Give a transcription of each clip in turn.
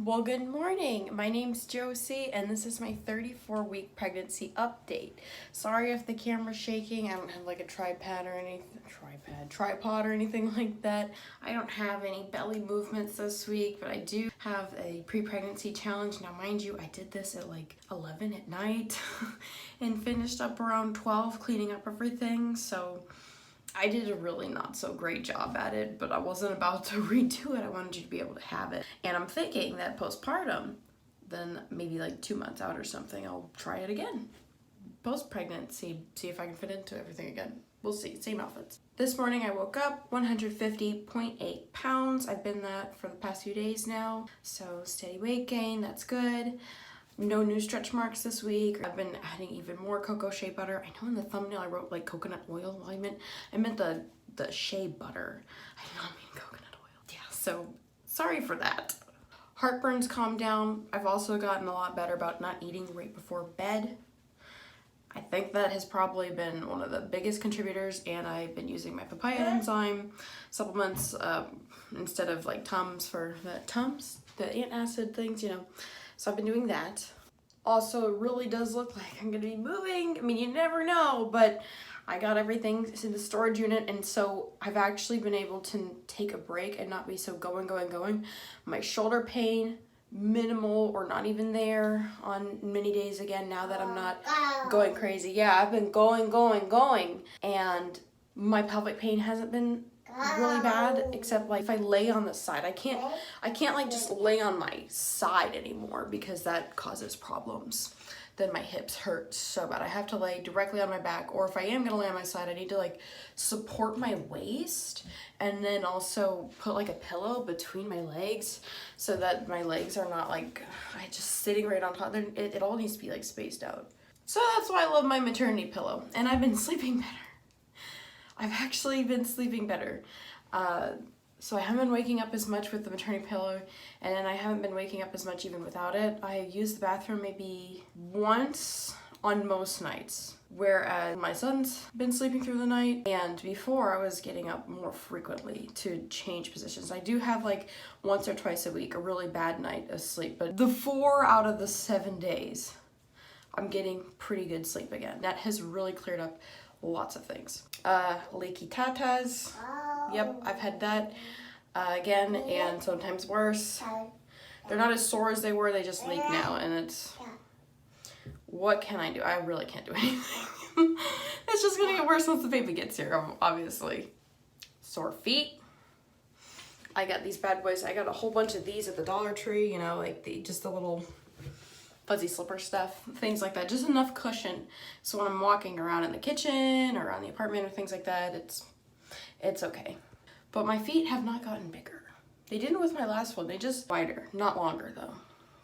Well, good morning. My name's Josie, and this is my 34-week pregnancy update. Sorry if the camera's shaking. I don't have like a tripod or anything like that. I don't have any belly movements this week, but I do have a pre-pregnancy challenge. Now, mind you, I did this at like 11 at night and finished up around 12 cleaning up everything. So I did a really not so great job at it, but I wasn't about to redo it. I wanted you to be able to have it. And I'm thinking that postpartum, then maybe like 2 months out or something, I'll try it again. Post-pregnancy, see if I can fit into everything again. We'll see, same outfits. This morning I woke up 150.8 pounds. I've been that for the past few days now. So steady weight gain, that's good. No new stretch marks this week. I've been adding even more cocoa shea butter. I know in the thumbnail I wrote like coconut oil. Well, I meant the shea butter. I did not mean coconut oil. Yeah, so sorry for that. Heartburn's calmed down. I've also gotten a lot better about not eating right before bed. I think that has probably been one of the biggest contributors, and I've been using my papaya enzyme supplements instead of like Tums for the antacid things, you know. So I've been doing that. Also, it really does look like I'm gonna be moving. I mean, you never know, but I got everything in the storage unit, and so I've actually been able to take a break and not be so going. My shoulder pain, minimal or not even there on many days again now that I'm not going crazy. Yeah, I've been going, and my pelvic pain hasn't been really bad, except like if I lay on the side. I can't like just lay on my side anymore because that causes problems. Then my hips hurt so bad. I have to lay directly on my back, or if I am gonna lay on my side, I need to like support my waist and then also put like a pillow between my legs so that my legs are not like just sitting right on top. It all needs to be like spaced out. So that's why I love my maternity pillow, and I've been sleeping better. I've actually been sleeping better. So I haven't been waking up as much with the maternity pillow, and then I haven't been waking up as much even without it. I use the bathroom maybe once on most nights, whereas my son's been sleeping through the night, and before I was getting up more frequently to change positions. I do have like once or twice a week a really bad night of sleep, but the 4 out of the 7 days, I'm getting pretty good sleep again. That has really cleared up lots of things. Leaky tatas. Yep, I've had that again, and sometimes worse. They're not as sore as they were, they just leak now, and it's... What can I do? I really can't do anything. It's just gonna get worse once the baby gets here, obviously. Sore feet. I got these bad boys. I got a whole bunch of these at the Dollar Tree, you know, like just the little fuzzy slipper stuff, things like that. Just enough cushion so when I'm walking around in the kitchen or around the apartment or things like that, it's okay. But my feet have not gotten bigger. They didn't with my last one. They just wider, not longer though.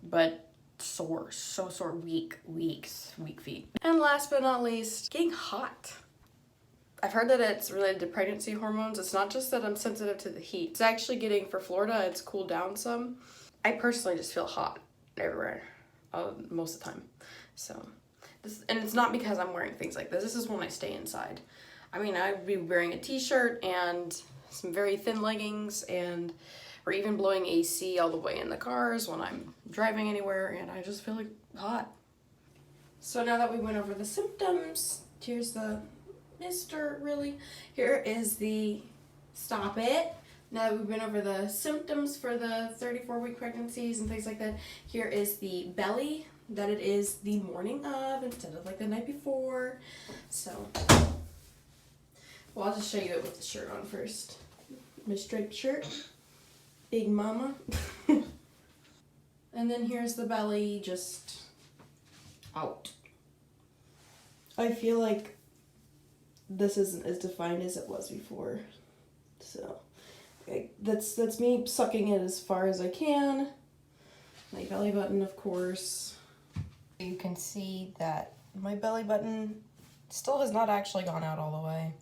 But sore, so sore, weak feet. And last but not least, getting hot. I've heard that it's related to pregnancy hormones. It's not just that I'm sensitive to the heat. It's actually getting, for Florida, it's cooled down some. I personally just feel hot everywhere. Most of the time. So and it's not because I'm wearing things like this. This is when I stay inside. I mean, I'd be wearing a t-shirt and some very thin leggings, or even blowing AC all the way in the cars when I'm driving anywhere, and I just feel like hot. So now that we went over the symptoms, here's the here is the stop it. Now that we've been over the symptoms for the 34-week pregnancies and things like that, here is the belly, that it is the morning of instead of like the night before. So, well, I'll just show you it with the shirt on first. My striped shirt, big mama. And then here's the belly just out. I feel like this isn't as defined as it was before, so. That's me sucking it as far as I can. My belly button, of course. You can see that my belly button still has not actually gone out all the way.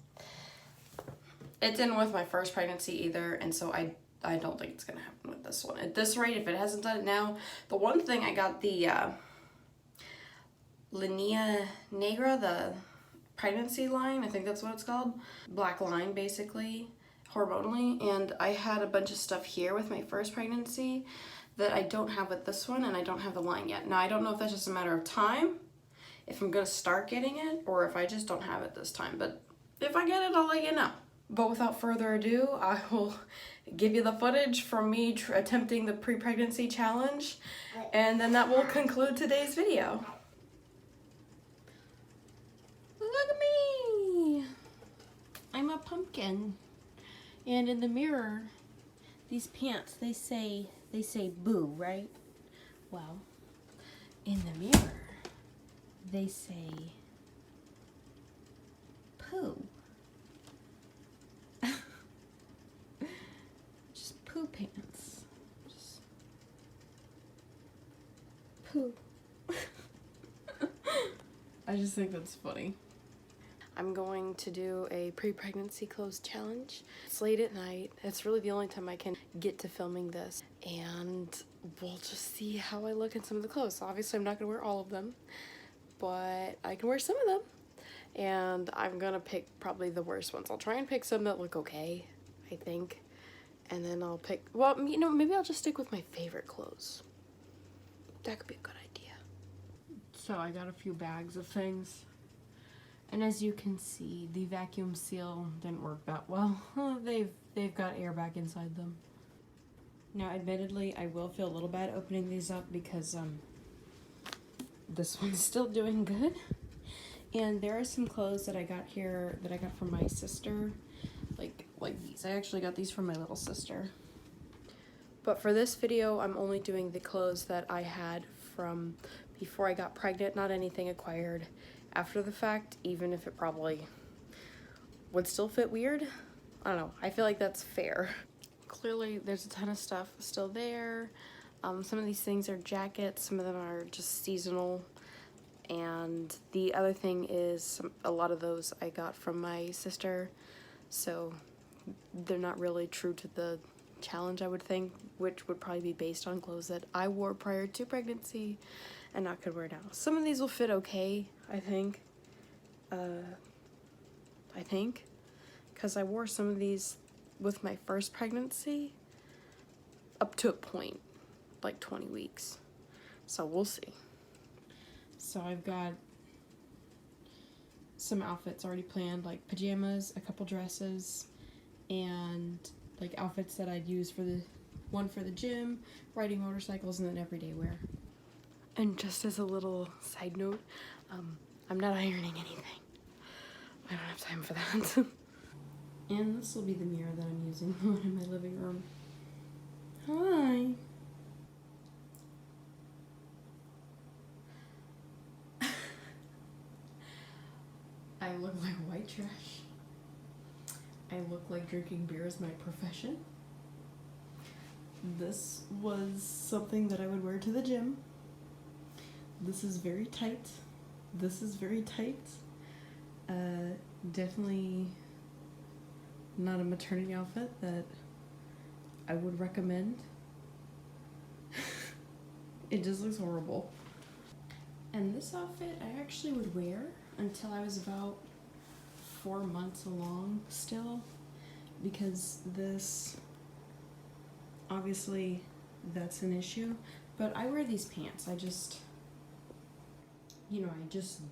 It didn't with my first pregnancy either, and so I don't think it's gonna happen with this one. At this rate, if it hasn't done it now, the one thing I got the Linea Negra, the pregnancy line, I think that's what it's called. Black line, basically. Hormonally, and I had a bunch of stuff here with my first pregnancy that I don't have with this one, and I don't have the line yet. Now, I don't know if that's just a matter of time, if I'm gonna start getting it, or if I just don't have it this time. But if I get it, I'll let you know. But without further ado, I will give you the footage from me attempting the pre-pregnancy challenge, and then that will conclude today's video. Look at me! I'm a pumpkin. And in the mirror, these pants, they say boo, right? Well, in the mirror, they say poo. Just poo pants. Just poo. I just think that's funny. I'm going to do a pre-pregnancy clothes challenge. It's late at night. It's really the only time I can get to filming this. And we'll just see how I look in some of the clothes. Obviously, I'm not going to wear all of them, but I can wear some of them. And I'm going to pick probably the worst ones. I'll try and pick some that look okay, I think. And then I'll pick, well, you know, maybe I'll just stick with my favorite clothes. That could be a good idea. So I got a few bags of things. And as you can see, the vacuum seal didn't work that well. They've got air back inside them. Now, admittedly, I will feel a little bad opening these up because this one's still doing good. And there are some clothes that I got here that I got from my sister, like these. I actually got these from my little sister. But for this video, I'm only doing the clothes that I had from before I got pregnant, not anything acquired after the fact, even if it probably would still fit weird. I don't know, I feel like that's fair. Clearly there's a ton of stuff still there. Some of these things are jackets, some of them are just seasonal. And the other thing is a lot of those I got from my sister, so they're not really true to the challenge, I would think, which would probably be based on clothes that I wore prior to pregnancy and not could wear now. Some of these will fit okay, I think, because I wore some of these with my first pregnancy up to a point, like 20 weeks. So we'll see. So I've got some outfits already planned, like pajamas, a couple dresses, and like outfits that I'd use for the gym, riding motorcycles, and then everyday wear. And just as a little side note, I'm not ironing anything. I don't have time for that. And this will be the mirror that I'm using in my living room. Hi. I look like white trash. I look like drinking beer is my profession. This was something that I would wear to the gym. This is very tight. This is very tight. Definitely not a maternity outfit that I would recommend. It just looks horrible. And this outfit I actually would wear until I was about 4 months along still, because this, obviously that's an issue, but I wear these pants. I just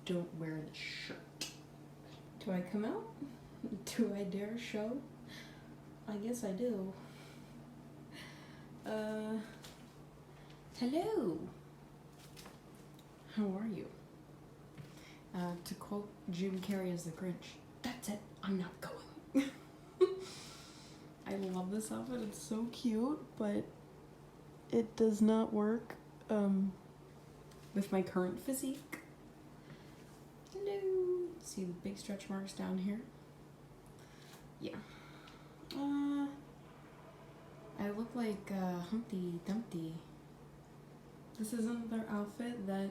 don't wear the shirt. Do I come out? Do I dare show? I guess I do. Hello. How are you? To quote Jim Carrey as the Grinch, that's it, I'm not going. I love this outfit, it's so cute, but it does not work with my current physique. Hello. See the big stretch marks down here? Yeah. I look like Humpty Dumpty. This is another outfit that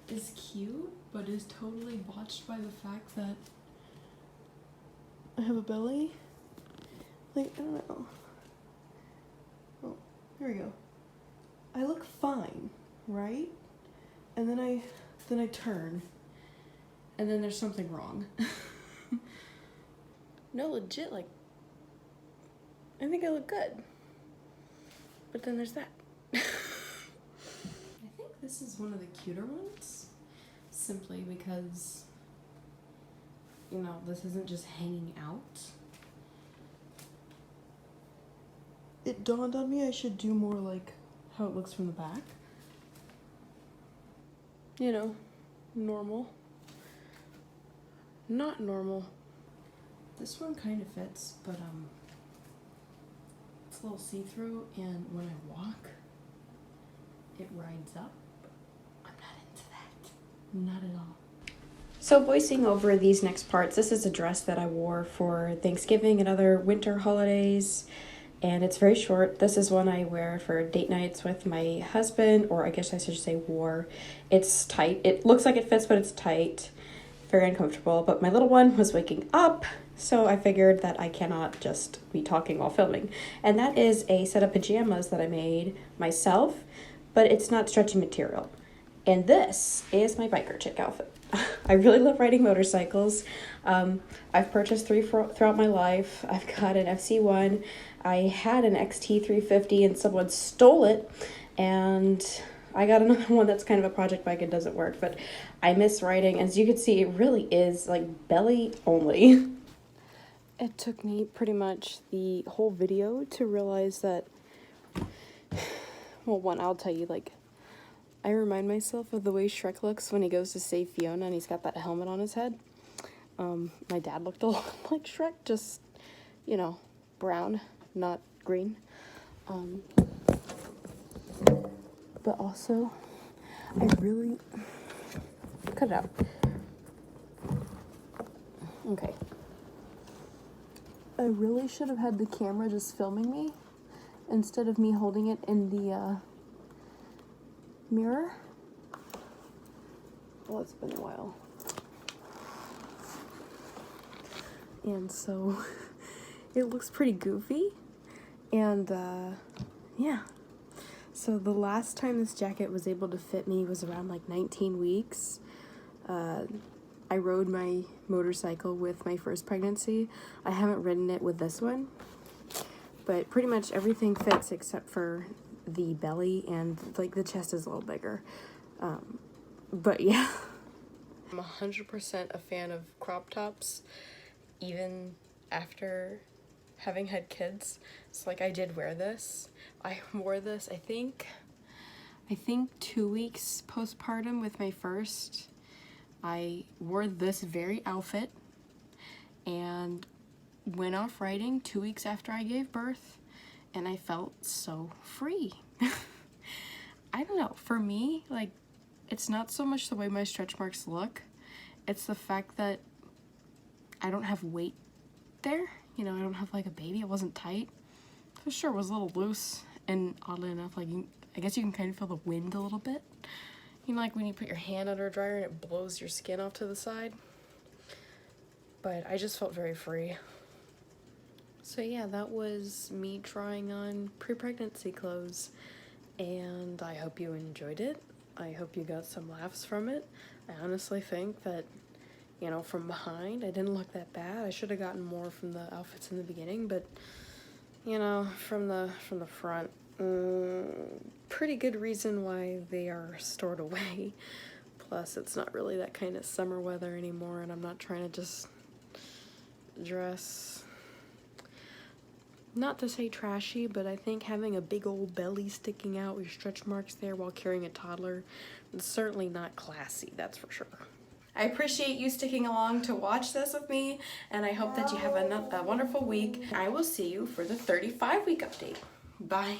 is cute, but is totally botched by the fact that I have a belly. Like, I don't know. Oh, here we go. I look fine, right? And then I turn, and then there's something wrong. No, legit, like, I think I look good. But then there's that. I think this is one of the cuter ones, simply because, you know, this isn't just hanging out. It dawned on me I should do more like how it looks from the back. You know, normal. Not normal. This one kind of fits, but it's a little see-through, and when I walk, it rides up. I'm not into that. Not at all. So voicing over these next parts, this is a dress that I wore for Thanksgiving and other winter holidays, and it's very short. This is one I wear for date nights with my husband, or I guess I should say wore. It's tight. It looks like it fits, but it's tight. Very uncomfortable, but my little one was waking up, so I figured that I cannot just be talking while filming. And that is a set of pajamas that I made myself, but it's not stretchy material. And this is my biker chick outfit. I really love riding motorcycles. I've purchased 3 throughout my life. I've got an FC1. I had an XT350 and someone stole it, and I got another one that's kind of a project bike and doesn't work, but I miss riding. As you can see, it really is like belly only. It took me pretty much the whole video to realize that, well, one, I'll tell you, like, I remind myself of the way Shrek looks when he goes to save Fiona and he's got that helmet on his head. My dad looked a lot like Shrek, just, you know, brown, not green. But also, I really, cut it out. Okay. I really should have had the camera just filming me instead of me holding it in the mirror. Well, it's been a while. And so, it looks pretty goofy. And, yeah. So the last time this jacket was able to fit me was around like 19 weeks. I rode my motorcycle with my first pregnancy. I haven't ridden it with this one, but pretty much everything fits except for the belly, and like the chest is a little bigger. But yeah. I'm 100% a fan of crop tops, even after having had kids. So like I did wear this. I wore this, I think 2 weeks postpartum with my first. I wore this very outfit and went off riding 2 weeks after I gave birth, and I felt so free. I don't know, for me, like, it's not so much the way my stretch marks look, it's the fact that I don't have weight there. You know, I don't have like a baby. It wasn't tight. For sure, it was a little loose, and oddly enough, like, I guess you can kind of feel the wind a little bit. You know, like when you put your hand under a dryer and it blows your skin off to the side. But I just felt very free. So yeah, that was me trying on pre-pregnancy clothes, and I hope you enjoyed it. I hope you got some laughs from it. I honestly think that, you know, from behind, I didn't look that bad. I should have gotten more from the outfits in the beginning, but, you know, from the front, pretty good reason why they are stored away. Plus, it's not really that kind of summer weather anymore, and I'm not trying to just dress, not to say trashy, but I think having a big old belly sticking out with stretch marks there while carrying a toddler is certainly not classy, that's for sure. I appreciate you sticking along to watch this with me, and I hope that you have a wonderful week. I will see you for the 35-week update. Bye.